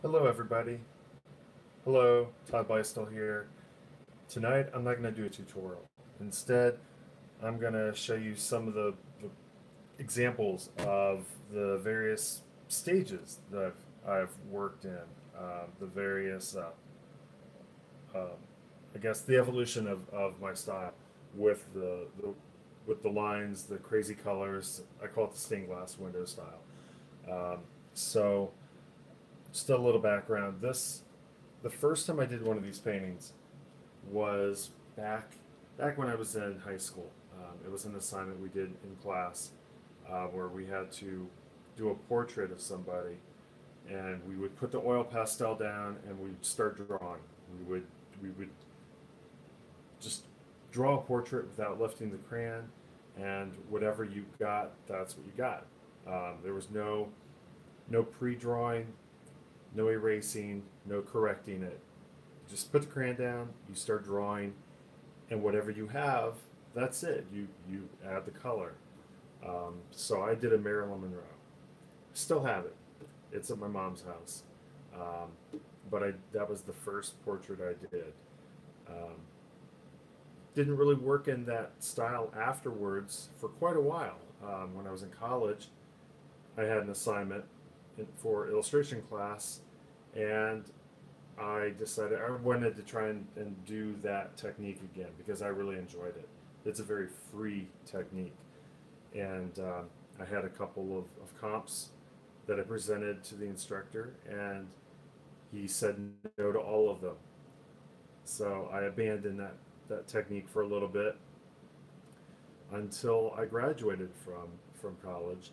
Hello, everybody. Hello, Todd Beistel here. Tonight, I'm not going to do a tutorial. Instead, I'm going to show you some of the examples of the various stages that I've worked in, the various, um, I guess, the evolution of my style with with the lines, the crazy colors. I call it the stained glass window style. Um, so, just a little background. The first time I did one of these paintings was back when I was in high school. It was an assignment we did in class where we had to do a portrait of somebody, and we would put the oil pastel down and we'd start drawing. We would just draw a portrait without lifting the crayon, and whatever you got, that's what you got. There was no pre-drawing, no erasing, no correcting it. Just put the crayon down, you start drawing, and whatever you have, that's it. You add the color. So I did a Marilyn Monroe. Still have it. It's at my mom's house. But that was the first portrait I did. Um, didn't really work in that style afterwards for quite a while. When I was in college, I had an assignment for illustration class, and I decided I wanted to try and do that technique again because I really enjoyed it. It's a very free technique. And I had a couple of comps that I presented to the instructor, and he said no to all of them. So I abandoned that technique for a little bit until I graduated from college.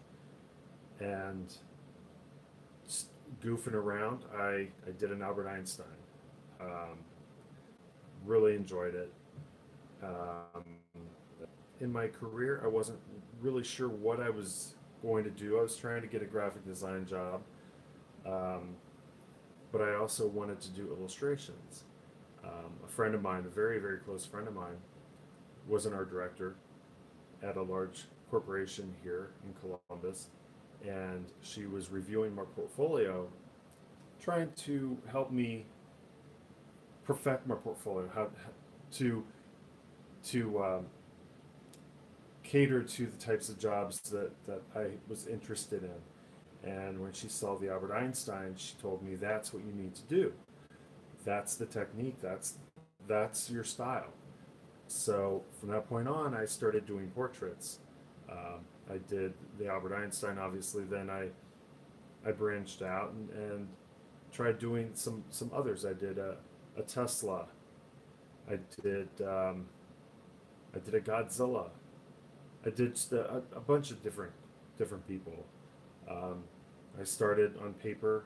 And just goofing around, I did an Albert Einstein. Um, really enjoyed it. Um, in my career, I wasn't really sure what I was going to do. I was trying to get a graphic design job, um, but I also wanted to do illustrations. A friend of mine, a very, very close friend of mine, was an art director at a large corporation here in Columbus, and she was reviewing my portfolio, trying to help me perfect my portfolio, how to to cater to the types of jobs that I was interested in. And when she saw the Albert Einstein, she told me that's what you need to do. That's the technique. That's your style. So from that point on, I started doing portraits. I did the Albert Einstein, obviously. Then I branched out and tried doing some others. I did a Tesla. I did um, I did a Godzilla. I did just a bunch of different people. Um, I started on paper,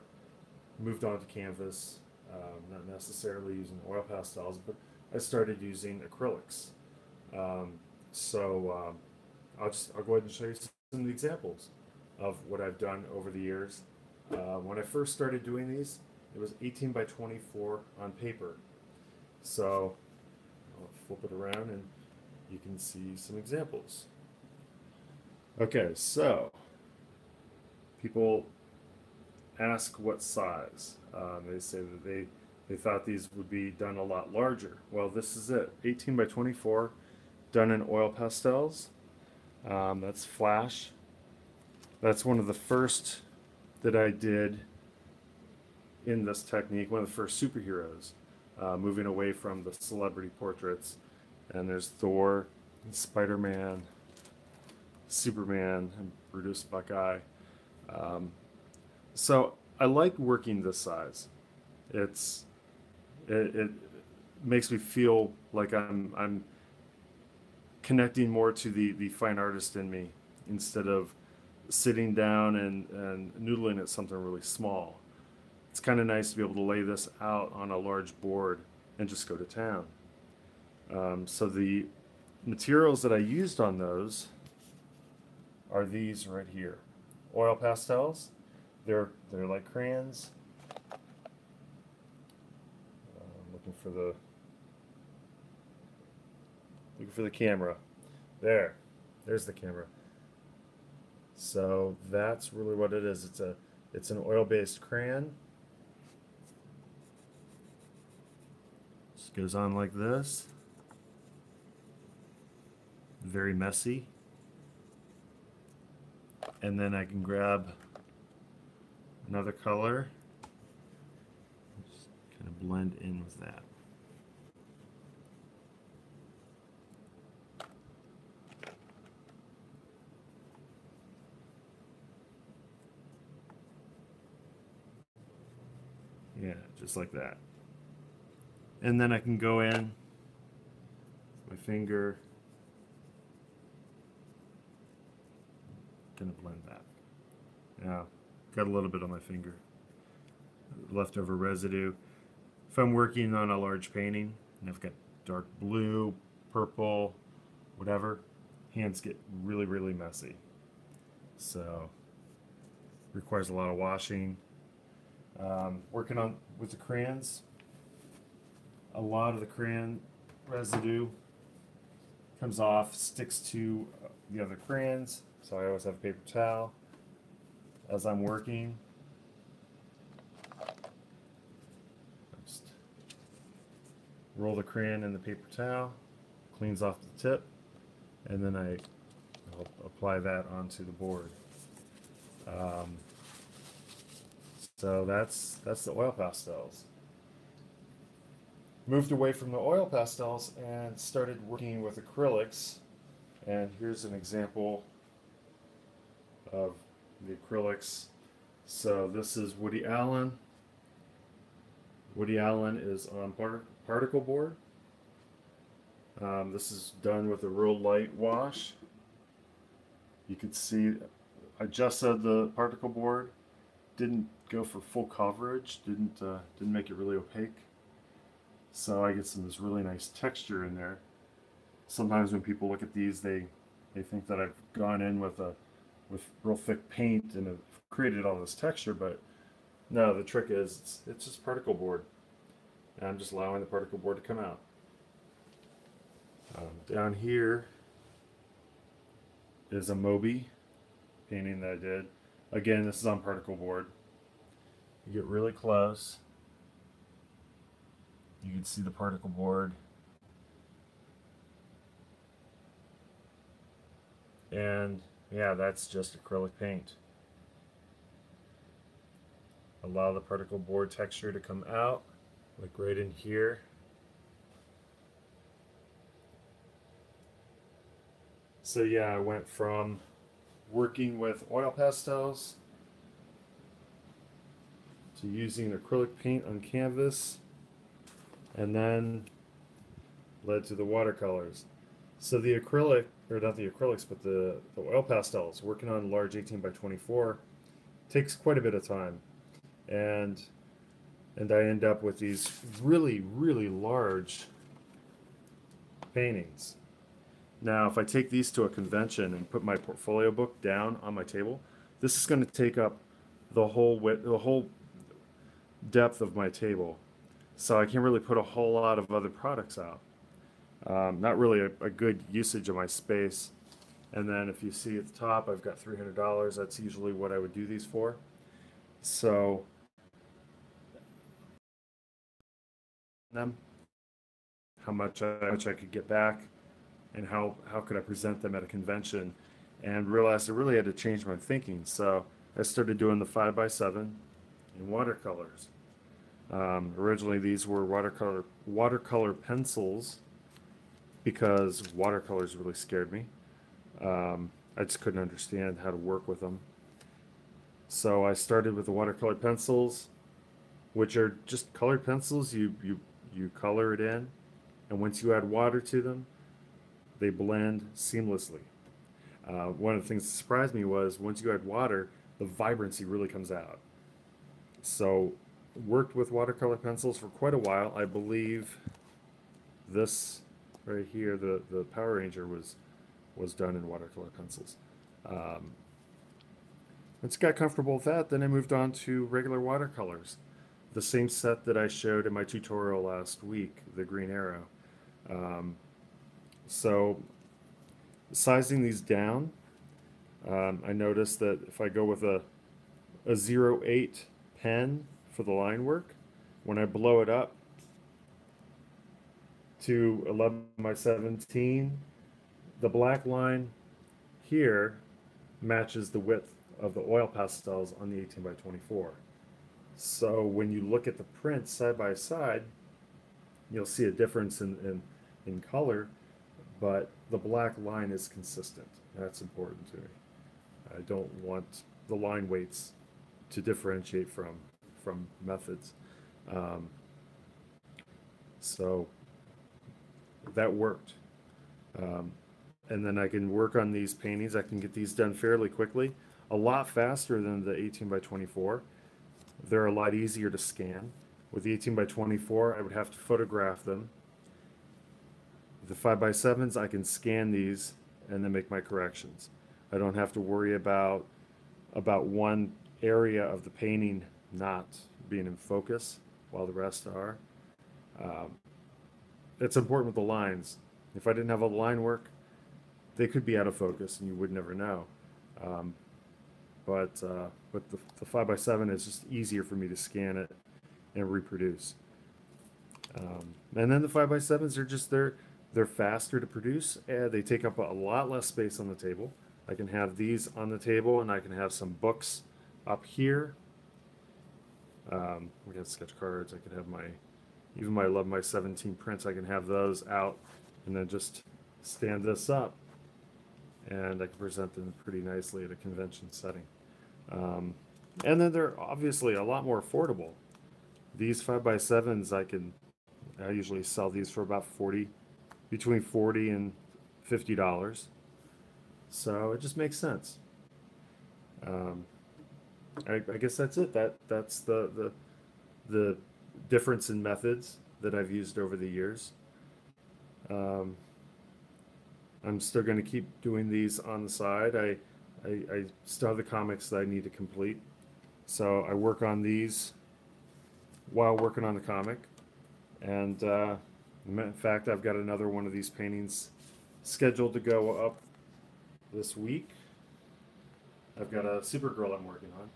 moved on to canvas, not necessarily using oil pastels, but I started using acrylics. Um, so I'll go ahead and show you some of the examples of what I've done over the years. When I first started doing these, it was 18 by 24 on paper. So I'll flip it around and you can see some examples. Okay, so people ask what size. They say that they thought these would be done a lot larger. Well, this is it, 18 by 24, done in oil pastels. That's flash. That's one of the first that I did in this technique, one of the first superheroes, moving away from the celebrity portraits. And there's Thor, Spider-Man, Superman, and Brutus Buckeye. Um, so I like working this size. It's it makes me feel like I'm connecting more to the fine artist in me instead of sitting down and noodling at something really small. It's kind of nice to be able to lay this out on a large board and just go to town. So the materials that I used on those are these right here. Oil pastels. They're like crayons. Looking for the camera. There's the camera. So that's really what it is. It's an oil-based crayon, Just goes on like this. Very messy. And then I can grab another color, just kind of blend in with that. Yeah, just like that. And then I can go in with my finger, gonna blend that. Now, got a little bit on my finger, leftover residue. If I'm working on a large painting and I've got dark blue, purple, whatever, hands get really, really messy. So, requires a lot of washing. Working on with the crayons, a lot of the crayon residue comes off, sticks to the other crayons, so I always have a paper towel as I'm working. Just roll the crayon in the paper towel, cleans off the tip, and then I'll apply that onto the board. So that's the oil pastels. Moved away from the oil pastels and started working with acrylics. And here's an example of the acrylics. So this is Woody Allen. Woody Allen is on particle board. This is done with a real light wash. You can see I just said the particle board didn't go for full coverage, didn't make it really opaque. So I get this really nice texture in there. Sometimes when people look at these, they think that I've gone in with real thick paint and have created all this texture, but no, the trick is it's just particle board. And I'm just allowing the particle board to come out. Down here is a Moby painting that I did. Again, this is on particle board. You get really close. You can see the particle board. And yeah, that's just acrylic paint. Allow the particle board texture to come out, like right in here. So yeah, I went from working with oil pastels to using acrylic paint on canvas, and then led to the watercolors. So the acrylic, or not the acrylics, but the oil pastels, working on large 18 by 24 takes quite a bit of time. And I end up with these really, really large paintings. Now, if I take these to a convention and put my portfolio book down on my table, this is going to take up the whole width, the whole depth of my table. So I can't really put a whole lot of other products out. Not really a good usage of my space. And then if you see at the top, I've got $300. That's usually what I would do these for. So them, how much I could get back, and how could I present them at a convention, and realized I really had to change my thinking. So I started doing the 5x7 in watercolors. Originally these were watercolor pencils because watercolors really scared me. I just couldn't understand how to work with them. So I started with the watercolor pencils, which are just colored pencils. You color it in, and once you add water to them, they blend seamlessly. One of the things that surprised me was once you add water, the vibrancy really comes out. So worked with watercolor pencils for quite a while. I believe this right here, the Power Ranger, was done in watercolor pencils. Once I got comfortable with that, then I moved on to regular watercolors. The same set that I showed in my tutorial last week, the Green Arrow. So sizing these down, I noticed that if I go with a 0.8 pen for the line work, when I blow it up, to 11 by 17. The black line here matches the width of the oil pastels on the 18 by 24. So when you look at the prints side by side, you'll see a difference in color, but the black line is consistent. That's important to me. I don't want the line weights to differentiate from methods. Um, so that worked. And then I can work on these paintings. I can get these done fairly quickly, a lot faster than the 18 by 24. They're a lot easier to scan. With the 18 by 24, I would have to photograph them. The 5 by 7s, I can scan these and then make my corrections. I don't have to worry about one area of the painting not being in focus while the rest are. It's important with the lines. If I didn't have all the line work, they could be out of focus and you would never know. But the 5 by 7 is just easier for me to scan it and reproduce. And then the 5 by 7s are just they're faster to produce, and they take up a lot less space on the table. I can have these on the table, and I can have some books up here. We got sketch cards. I could have even my 11 by 17 prints. I can have those out, and then just stand this up, and I can present them pretty nicely at a convention setting. And then they're obviously a lot more affordable. These 5 by 7s, I usually sell these for about between $40 and $50. So it just makes sense. I guess that's it. That's the difference in methods that I've used over the years. I'm still going to keep doing these on the side. I still have the comics that I need to complete, so I work on these while working on the comic. And in fact, I've got another one of these paintings scheduled to go up this week. I've got a Supergirl I'm working on.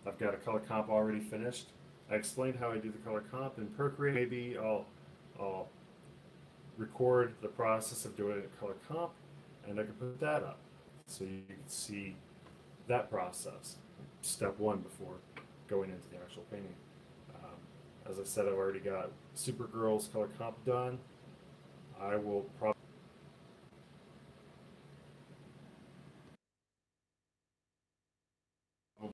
I've got a color comp already finished. I explained how I do the color comp in Procreate. Maybe I'll record the process of doing a color comp, and I can put that up so you can see that process, step one, before going into the actual painting. As I said, I've already got Supergirl's color comp done. I will probably